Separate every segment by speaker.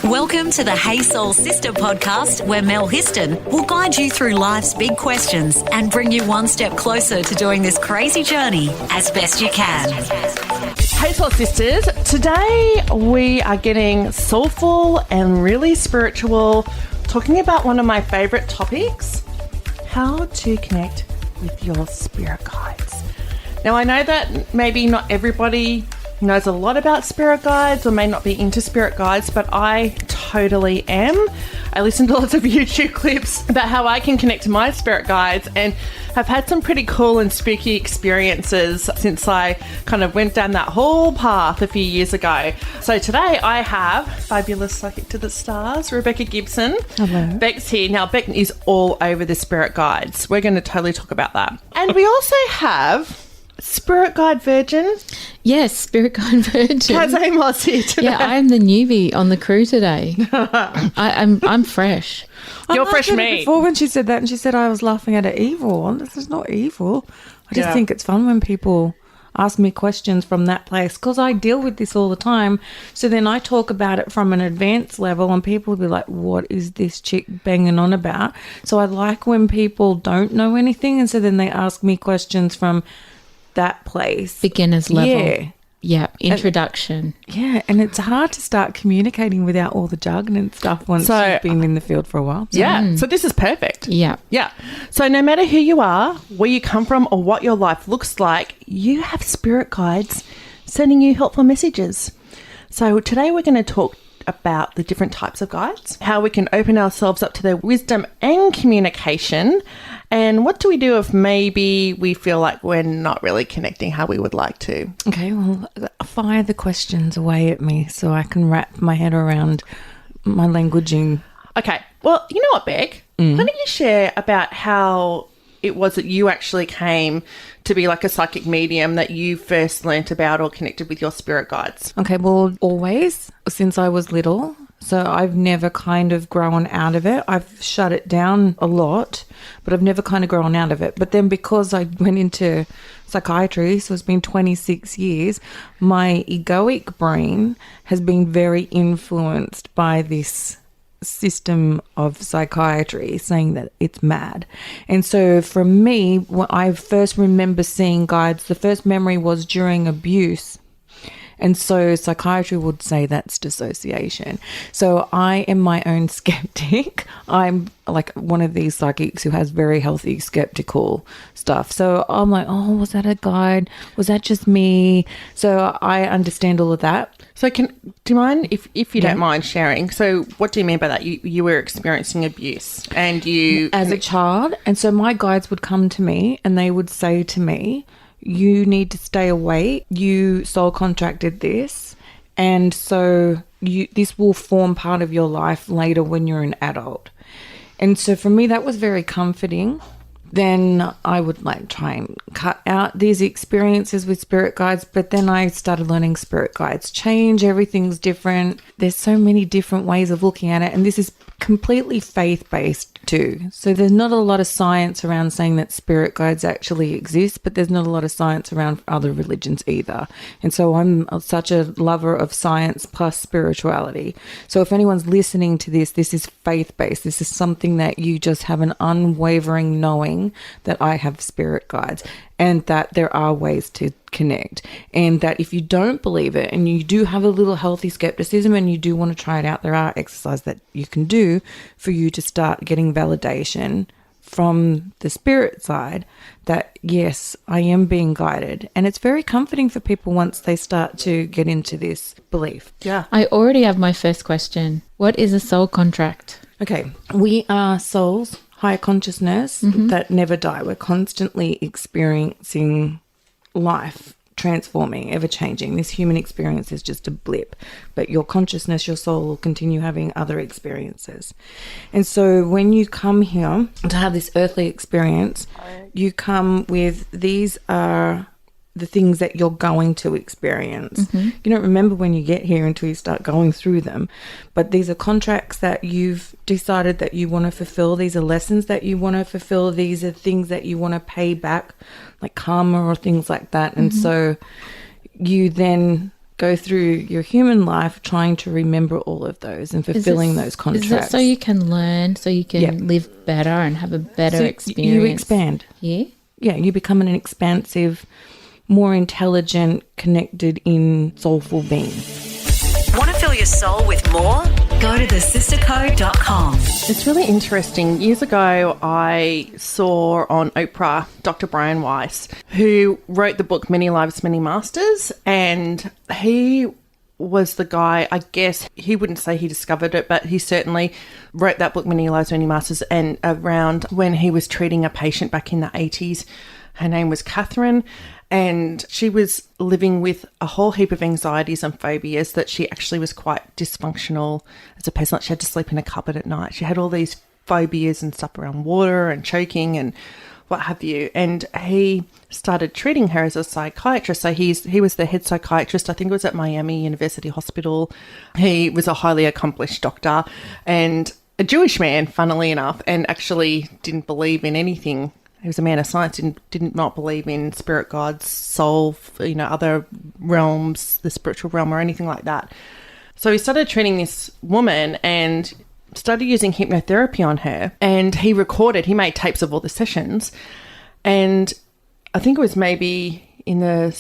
Speaker 1: Welcome to the Hey Soul Sista podcast, where Mel Histon will guide you through life's big questions and bring you one step closer to doing this crazy journey as best you can.
Speaker 2: Hey Soul Sisters, today we are getting soulful and really spiritual, talking about one of my favourite topics, how to connect with your spirit guides. Now I know that maybe not everybody knows a lot about spirit guides or may not be into spirit guides, but I totally am. I listen to lots of YouTube clips about how I can connect to my spirit guides and have had some pretty cool and spooky experiences since I kind of went down that whole path a few years ago. So today I have fabulous psychic to the stars, Rebecca Gibson.
Speaker 3: Hello.
Speaker 2: Beck's here. Now Beck is all over the spirit guides. We're going to totally talk about that. And we also have Spirit Guide Virgin.
Speaker 3: Yes, Spirit Guide Virgin.
Speaker 2: Kaz Amos here today.
Speaker 3: Yeah, I'm the newbie on the crew today. I'm fresh.
Speaker 2: You're fresh meat.
Speaker 4: Before when she said that, and she said I was laughing at her evil. This is not evil. I just think it's fun when people ask me questions from that place, because I deal with this all the time. So then I talk about it from an advanced level and people will be like, what is this chick banging on about? So I like when people don't know anything, and so then they ask me questions from that place.
Speaker 3: Beginner's level.
Speaker 4: Yeah.
Speaker 3: Yeah, introduction.
Speaker 4: And it's hard to start communicating without all the jargon and stuff once you've been in the field for a while.
Speaker 2: So this is perfect.
Speaker 3: Yeah.
Speaker 2: Yeah. So no matter who you are, where you come from, or what your life looks like, you have spirit guides sending you helpful messages. So today we're going to talk about the different types of guides, how we can open ourselves up to their wisdom and communication, and what do we do if maybe we feel like we're not really connecting how we would like to.
Speaker 4: Okay, well, fire the questions away at me so I can wrap my head around my languaging.
Speaker 2: Okay, well, you know what, Beck? Why don't you share about how it was that you actually came to be like a psychic medium, that you first learnt about or connected with your spirit guides?
Speaker 4: Okay, well, always, since I was little. So I've never kind of grown out of it. I've shut it down a lot, but I've never kind of grown out of it. But then because I went into psychiatry, so it's been 26 years, my egoic brain has been very influenced by this system of psychiatry saying that it's mad. And so for me, when I first remember seeing guides, the first memory was during abuse. And so psychiatry would say that's dissociation. So I am my own skeptic. I'm like one of these psychics who has very healthy skeptical stuff. So I'm like, oh, was that a guide? Was that just me? So I understand all of that.
Speaker 2: So do you mind, if you don't mind sharing, so what do you mean by that? You were experiencing abuse and you...
Speaker 4: As a child. And so my guides would come to me and they would say to me, you need to stay awake. You soul contracted this. And so this will form part of your life later when you're an adult. And so for me, that was very comforting. Then I would like try and cut out these experiences with spirit guides. But then I started learning spirit guides change. Everything's different. There's so many different ways of looking at it. And this is completely faith-based too. So there's not a lot of science around saying that spirit guides actually exist, but there's not a lot of science around other religions either. And so I'm such a lover of science plus spirituality. So if anyone's listening to this, this is faith-based. This is something that you just have an unwavering knowing that I have spirit guides and that there are ways to connect, and that if you don't believe it and you do have a little healthy skepticism and you do want to try it out, there are exercises that you can do for you to start getting validation from the spirit side that yes, I am being guided. And it's very comforting for people once they start to get into this belief.
Speaker 2: Yeah.
Speaker 3: I already have my first question. What is a soul contract?
Speaker 4: Okay, we are souls, higher consciousness that never die. We're constantly experiencing life, transforming, ever changing. This human experience is just a blip, but your consciousness, your soul will continue having other experiences. And so when you come here to have this earthly experience, you come with, these are the things that you're going to experience. You don't remember when you get here until you start going through them. But these are contracts that you've decided that you want to fulfill. These are lessons that you want to fulfill. These are things that you want to pay back, like karma or things like that. And so you then go through your human life trying to remember all of those and fulfilling those contracts.
Speaker 3: Is it so you can learn, so you can live better and have a better experience?
Speaker 4: You expand.
Speaker 3: Yeah?
Speaker 4: Yeah, you become an expansive, more intelligent, connected in soulful being.
Speaker 1: Want to fill your soul with more? Go to thesistercode.com.
Speaker 2: It's really interesting. Years ago, I saw on Oprah Dr. Brian Weiss, who wrote the book Many Lives, Many Masters, and he was the guy, I guess, he wouldn't say he discovered it, but he certainly wrote that book, Many Lives, Many Masters, and around when he was treating a patient back in the 80s. Her name was Catherine, and she was living with a whole heap of anxieties and phobias that she actually was quite dysfunctional as a person. Like, she had to sleep in a cupboard at night. She had all these phobias and stuff around water and choking and what have you. And he started treating her as a psychiatrist. So he was the head psychiatrist. I think it was at Miami University Hospital. He was a highly accomplished doctor and a Jewish man, funnily enough, and actually didn't believe in anything. He was a man of science and did not believe in spirit guides, soul, other realms, the spiritual realm or anything like that. So he started treating this woman and started using hypnotherapy on her. And he made tapes of all the sessions. And I think it was maybe in I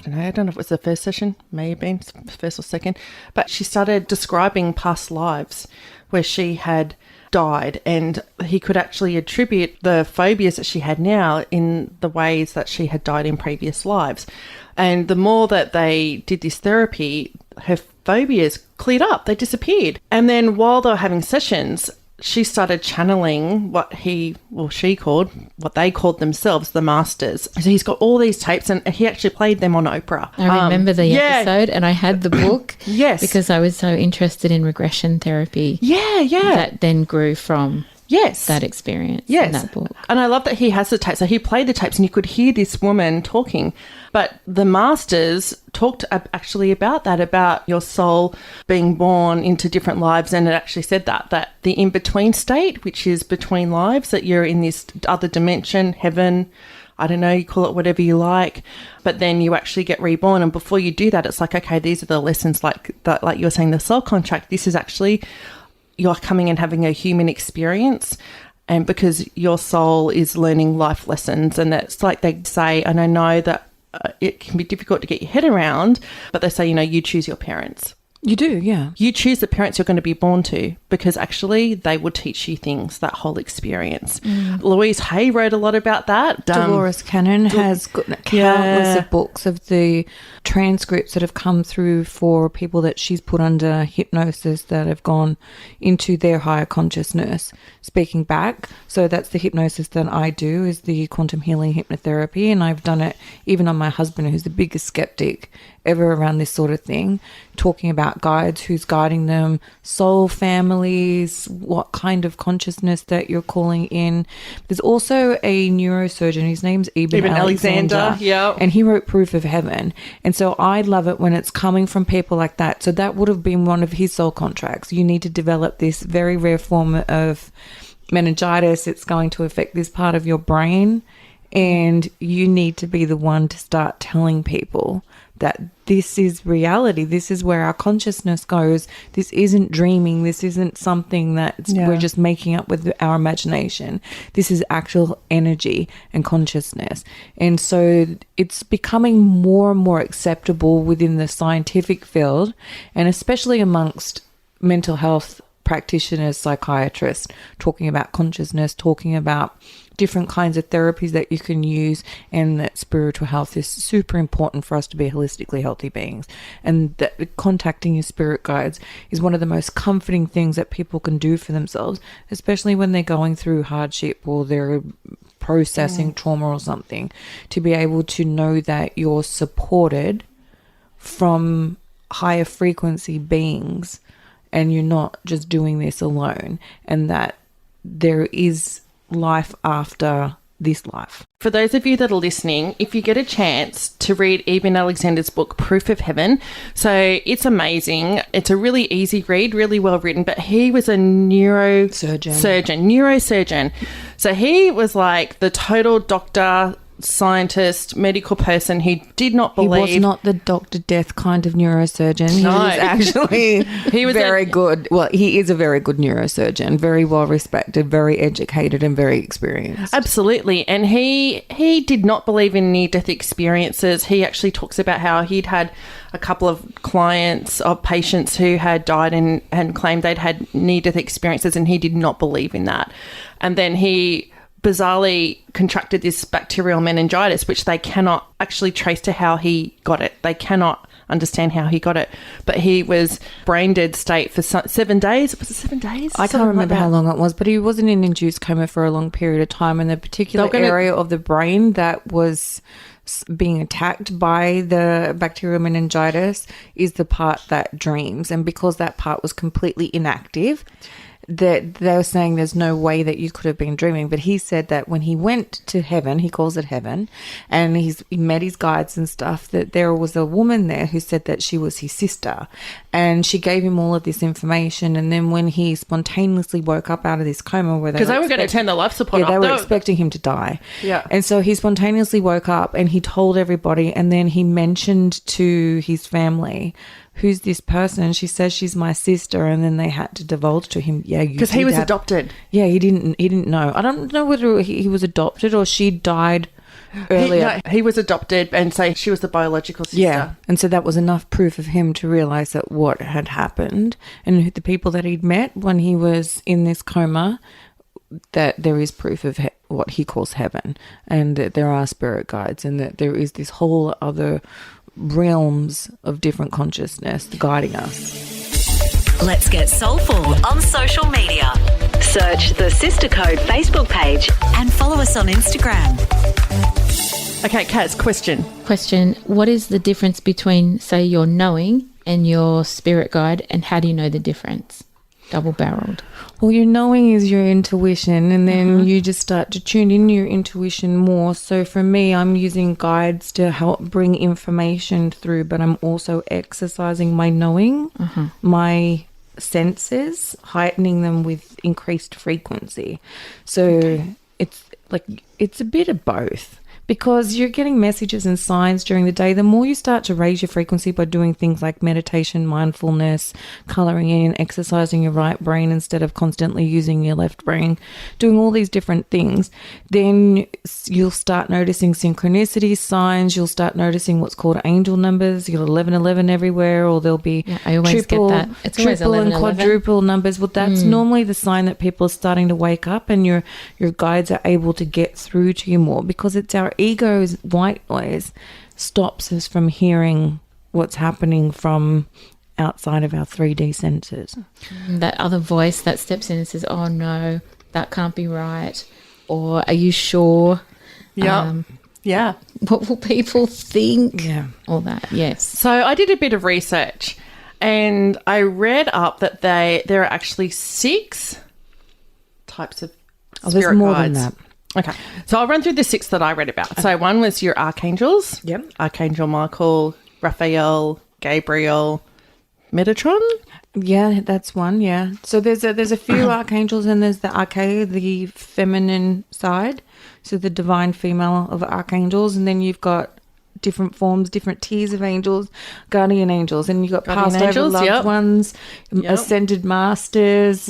Speaker 2: don't know if it was the first session, may have been first or second, but she started describing past lives where she had died, and he could actually attribute the phobias that she had now in the ways that she had died in previous lives. And the more that they did this therapy, her phobias cleared up, they disappeared. And then while they were having sessions, she started channeling what they called themselves the masters. So he's got all these tapes and he actually played them on Oprah.
Speaker 3: I remember the episode, and I had the book.
Speaker 2: Yes.
Speaker 3: Because I was so interested in regression therapy.
Speaker 2: Yeah.
Speaker 3: That then grew from that experience in that book.
Speaker 2: And I love that he has the tapes. So he played the tapes and you could hear this woman talking. But the masters talked actually about that, about your soul being born into different lives. And it actually said that the in-between state, which is between lives, that you're in this other dimension, heaven, I don't know, you call it whatever you like, but then you actually get reborn. And before you do that, it's like, okay, these are the lessons, like you were saying, the soul contract. This is actually, you're coming and having a human experience, and because your soul is learning life lessons. And it's like they say, and I know that it can be difficult to get your head around, but they say, you choose your parents.
Speaker 4: You do, yeah.
Speaker 2: You choose the parents you're going to be born to, because actually they will teach you things, that whole experience. Louise Hay wrote a lot about that.
Speaker 4: Dolores Cannon has got countless of books of the transcripts that have come through for people that she's put under hypnosis that have gone into their higher consciousness, speaking back. So that's the hypnosis that I do, is the quantum healing hypnotherapy. And I've done it even on my husband, who's the biggest skeptic ever around this sort of thing, talking about guides, who's guiding them, soul families, what kind of consciousness that you're calling in. There's also a neurosurgeon, his name's Ibn Alexander.
Speaker 2: Yeah.
Speaker 4: And he wrote Proof of Heaven. And so I love it when it's coming from people like that. So that would have been one of his soul contracts. You need to develop this very rare form of meningitis. It's going to affect this part of your brain. And you need to be the one to start telling people that this is reality. This is where our consciousness goes. This isn't dreaming. This isn't something that we're just making up with our imagination. This is actual energy and consciousness. And so it's becoming more and more acceptable within the scientific field, and especially amongst mental health practitioners, psychiatrists, talking about consciousness, talking about different kinds of therapies that you can use, and that spiritual health is super important for us to be holistically healthy beings. And that contacting your spirit guides is one of the most comforting things that people can do for themselves, especially when they're going through hardship or they're processing trauma or something, to be able to know that you're supported from higher frequency beings and you're not just doing this alone, and that there is life after this life.
Speaker 2: For those of you that are listening, if you get a chance to read Ibn Alexander's book, Proof of Heaven, so it's amazing. It's a really easy read, really well written, but he was a neurosurgeon. So he was like the total doctor scientist, medical person. He did not believe.
Speaker 4: He was not the Dr. Death kind of neurosurgeon. He was actually very good. Well, he is a very good neurosurgeon, very well respected, very educated, and very experienced.
Speaker 2: Absolutely. And he did not believe in near-death experiences. He actually talks about how he'd had a couple of clients of patients who had died and claimed they'd had near-death experiences, and he did not believe in that. And then he bizarrely contracted this bacterial meningitis, which they cannot actually trace to how he got it. They cannot understand how he got it. But he was brain dead state for 7 days. Was it 7 days?
Speaker 4: I can't remember how long it was, but he was in an induced coma for a long period of time, and the particular area of the brain that was being attacked by the bacterial meningitis is the part that dreams. And because that part was completely inactive, that they were saying there's no way that you could have been dreaming. But he said that when he went to heaven, he calls it heaven, and he met his guides and stuff, that there was a woman there who said that she was his sister, and she gave him all of this information. And then when he spontaneously woke up out of this coma, where
Speaker 2: because they were going to turn the life support off,
Speaker 4: they were expecting him to die.
Speaker 2: Yeah.
Speaker 4: And so he spontaneously woke up and he told everybody, and then he mentioned to his family, who's this person? And she says, she's my sister. And then they had to divulge to him,
Speaker 2: because he was adopted.
Speaker 4: Yeah, he didn't know. I don't know whether he was adopted or she died earlier.
Speaker 2: He was adopted, and so she was the biological sister.
Speaker 4: Yeah, and so that was enough proof of him to realise that what had happened, and the people that he'd met when he was in this coma, that there is proof of what he calls heaven, and that there are spirit guides, and that there is this whole other realms of different consciousness guiding us.
Speaker 1: Let's get soulful on social media. Search the Sister Code Facebook page and follow us on Instagram.
Speaker 2: Okay, Kaz, question.
Speaker 3: What is the difference between, say, your knowing and your spirit guide, and how do you know the difference? Double-barreled.
Speaker 4: Well, your knowing is your intuition, and then you just start to tune in your intuition more. So for me, I'm using guides to help bring information through, but I'm also exercising my knowing, my senses, heightening them with increased frequency. So it's a bit of both. Because you're getting messages and signs during the day. The more you start to raise your frequency by doing things like meditation, mindfulness, colouring in, exercising your right brain instead of constantly using your left brain, doing all these different things, then you'll start noticing synchronicities, signs. You'll start noticing what's called angel numbers. You'll 1111 everywhere, or there'll be
Speaker 3: I always
Speaker 4: triple,
Speaker 3: get that. It's always
Speaker 4: triple and quadruple numbers. Well, that's normally the sign that people are starting to wake up, and your guides are able to get through to you more, because it's our ego's white noise stops us from hearing what's happening from outside of our 3D senses.
Speaker 3: That other voice that steps in and says, oh no, that can't be right, or are you sure?
Speaker 2: Yeah.
Speaker 3: What will people think?
Speaker 4: Yeah.
Speaker 3: All that, yes.
Speaker 2: So I did a bit of research, and I read up that there are actually 6 types of spirit
Speaker 4: there's more
Speaker 2: guides.
Speaker 4: than that.
Speaker 2: Okay, so I'll run through the 6 that I read about. So one was your archangels.
Speaker 4: Yep.
Speaker 2: Archangel Michael, Raphael, Gabriel, Metatron.
Speaker 4: Yeah, that's one. Yeah. So there's a few archangels, and there's the arche, the feminine side, so the divine female of archangels, and then you've got different forms, different tiers of angels, guardian angels, and you've got past over loved ones, ascended masters,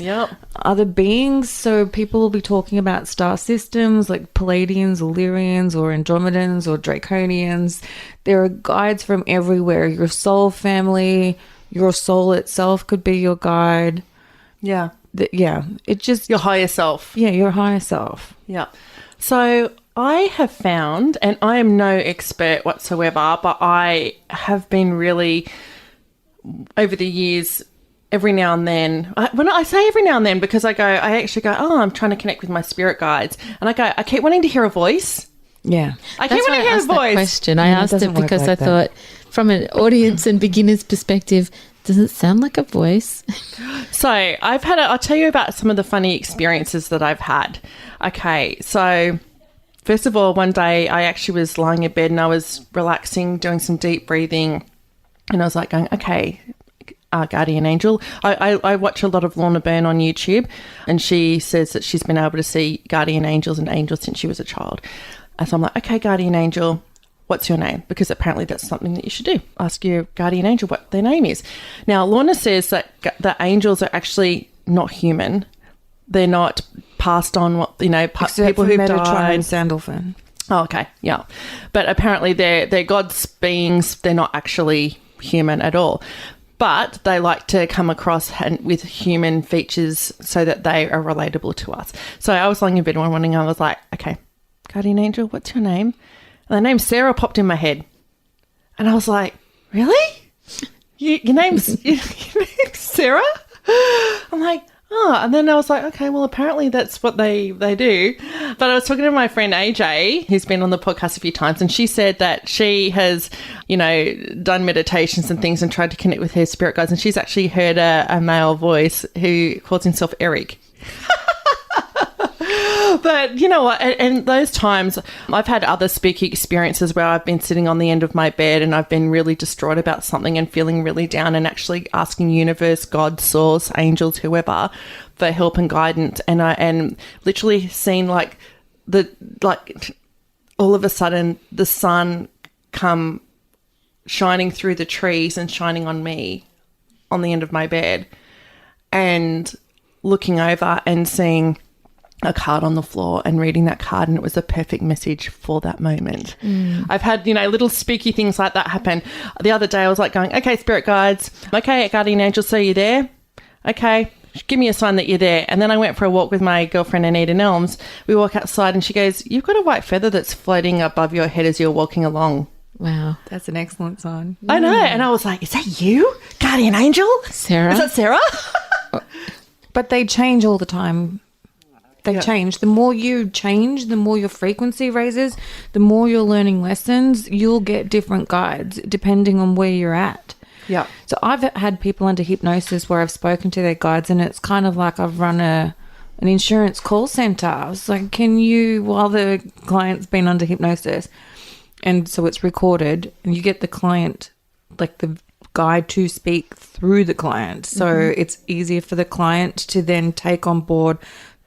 Speaker 4: other beings. So people will be talking about star systems like Palladians, Illyrians, or Andromedans, or Draconians. There are guides from everywhere. Your soul family, your soul itself could be your guide.
Speaker 2: Yeah.
Speaker 4: It just...
Speaker 2: Your higher self.
Speaker 4: Yeah, your higher self.
Speaker 2: Yeah. So I have found, and I am no expert whatsoever, but I have been really, over the years, every now and then, when I say every now and then, because I actually go, I'm trying to connect with my spirit guides. And I keep wanting to hear a voice.
Speaker 4: Yeah.
Speaker 3: I keep wanting to hear a voice. Question. I asked it because I thought, from an audience and beginner's perspective, does it sound like a voice?
Speaker 2: So I'll tell you about some of the funny experiences that I've had. Okay, so first of all, one day I actually was lying in bed and I was relaxing, doing some deep breathing, and I was like going, okay, guardian angel. I watch a lot of Lorna Byrne on YouTube, and she says that she's been able to see guardian angels and angels since she was a child. And so I'm like, okay, guardian angel, what's your name? Because apparently that's something that you should do. Ask your guardian angel what their name is. Now, Lorna says that the angels are actually not human. They're not passed on, people who've died.
Speaker 4: And Sandalphon.
Speaker 2: Oh, okay, yeah. But apparently they're God's beings. They're not actually human at all. But they like to come across with human features so that they are relatable to us. So I was lying in bed one morning and I was like, okay, guardian angel, what's your name? And the name Sarah popped in my head. And I was like, really? Your name's Sarah? I'm like, oh, and then I was like, okay, well, apparently that's what they do. But I was talking to my friend AJ, who's been on the podcast a few times, and she said that she has, done meditations and things and tried to connect with her spirit guides, and she's actually heard a male voice who calls himself Eric. But you know what? And those times, I've had other spooky experiences where I've been sitting on the end of my bed and I've been really distraught about something and feeling really down and actually asking universe, God, source, angels, whoever, for help and guidance. And literally seen all of a sudden the sun come shining through the trees and shining on me on the end of my bed, and looking over and seeing a card on the floor and reading that card, and it was a perfect message for that moment. I've had, little spooky things like that happen. The other day I was like going, okay, spirit guides, okay, guardian angel, so you're there? Okay, give me a sign that you're there. And then I went for a walk with my girlfriend Anita Nelms. We walk outside and she goes, you've got a white feather that's floating above your head as you're walking along.
Speaker 3: Wow.
Speaker 4: That's an excellent sign.
Speaker 2: I know. And I was like, is that you, guardian angel?
Speaker 3: Sarah?
Speaker 2: Is that Sarah?
Speaker 4: But they change all the time. They change. The more you change, the more your frequency raises, the more you're learning lessons, you'll get different guides depending on where you're at.
Speaker 2: Yeah.
Speaker 4: So I've had people under hypnosis where I've spoken to their guides, and it's kind of like I've run an insurance call center. I was like, can you, while the client's been under hypnosis, and so it's recorded, and you get the client, like the guide to speak through the client. So it's easier for the client to then take on board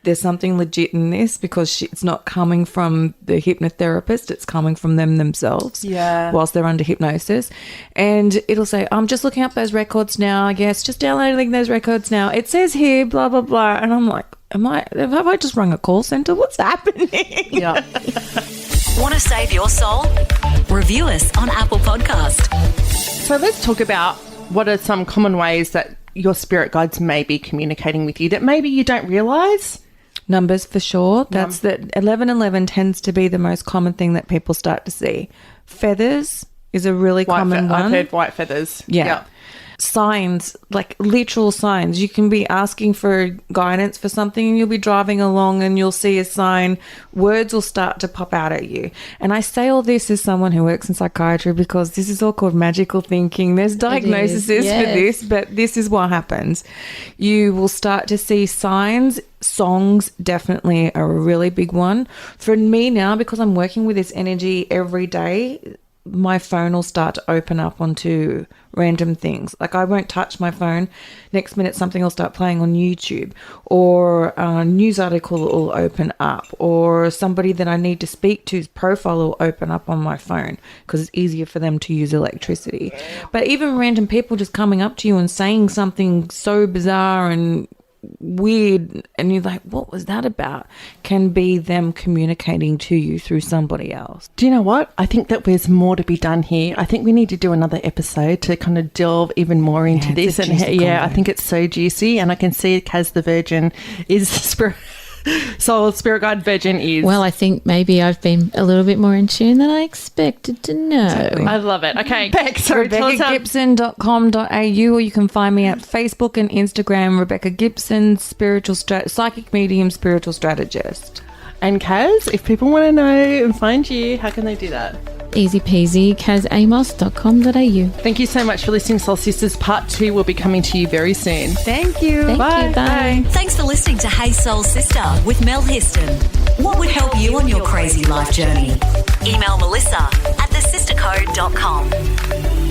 Speaker 4: there's something legit in this, because it's not coming from the hypnotherapist, it's coming from them themselves whilst they're under hypnosis. And it'll say, I'm just looking up those records now, I guess, just downloading those records now. It says here, blah, blah, blah. And I'm like, have I just rung a call centre? What's happening?
Speaker 2: Yeah.
Speaker 1: Want to save your soul? Review us on Apple Podcast.
Speaker 2: So let's talk about what are some common ways that your spirit guides may be communicating with you that maybe you don't realise.
Speaker 4: Numbers for sure. That's that 1111 tends to be the most common thing that people start to see. Feathers is a really common one.
Speaker 2: I've heard white feathers.
Speaker 4: Yeah. Signs, like literal signs. You can be asking for guidance for something and you'll be driving along and you'll see a sign. Words will start to pop out at you. And I say all this as someone who works in psychiatry because this is all called magical thinking. There's diagnoses for this, but this is what happens. You will start to see signs. Songs definitely are a really big one. For me now, because I'm working with this energy every day, my phone will start to open up onto random things. Like I won't touch my phone. Next minute, something will start playing on YouTube, or a news article will open up, or somebody that I need to speak to's profile will open up on my phone because it's easier for them to use electricity. But even random people just coming up to you and saying something so bizarre and weird, and you're like, what was that about, can be them communicating to you through somebody else.
Speaker 2: Do you know what? I think that there's more to be done here. I think we need to do another episode to kind of delve even more into this. And I think it's so juicy, and I can see Kaz the Virgin is Soul Spirit Guide Virgin is.
Speaker 3: Well, I think maybe I've been a little bit more in tune than I expected to know.
Speaker 2: Exactly. I love it. Okay, Beck, sorry,
Speaker 4: RebeccaGibson.com.au, or you can find me at Facebook and Instagram, Rebecca Gibson, psychic medium, spiritual strategist.
Speaker 2: And Kaz, if people want to know and find you, how can they do that?
Speaker 3: Easy peasy, kazamos.com.au.
Speaker 2: Thank you so much for listening, Soul Sisters. Part 2 will be coming to you very soon.
Speaker 4: Thank you.
Speaker 3: Thank you. Bye.
Speaker 1: Thanks for listening to Hey Soul Sister with Mel Histon. What would help you on your crazy life journey? Email Melissa at thesistercode.com.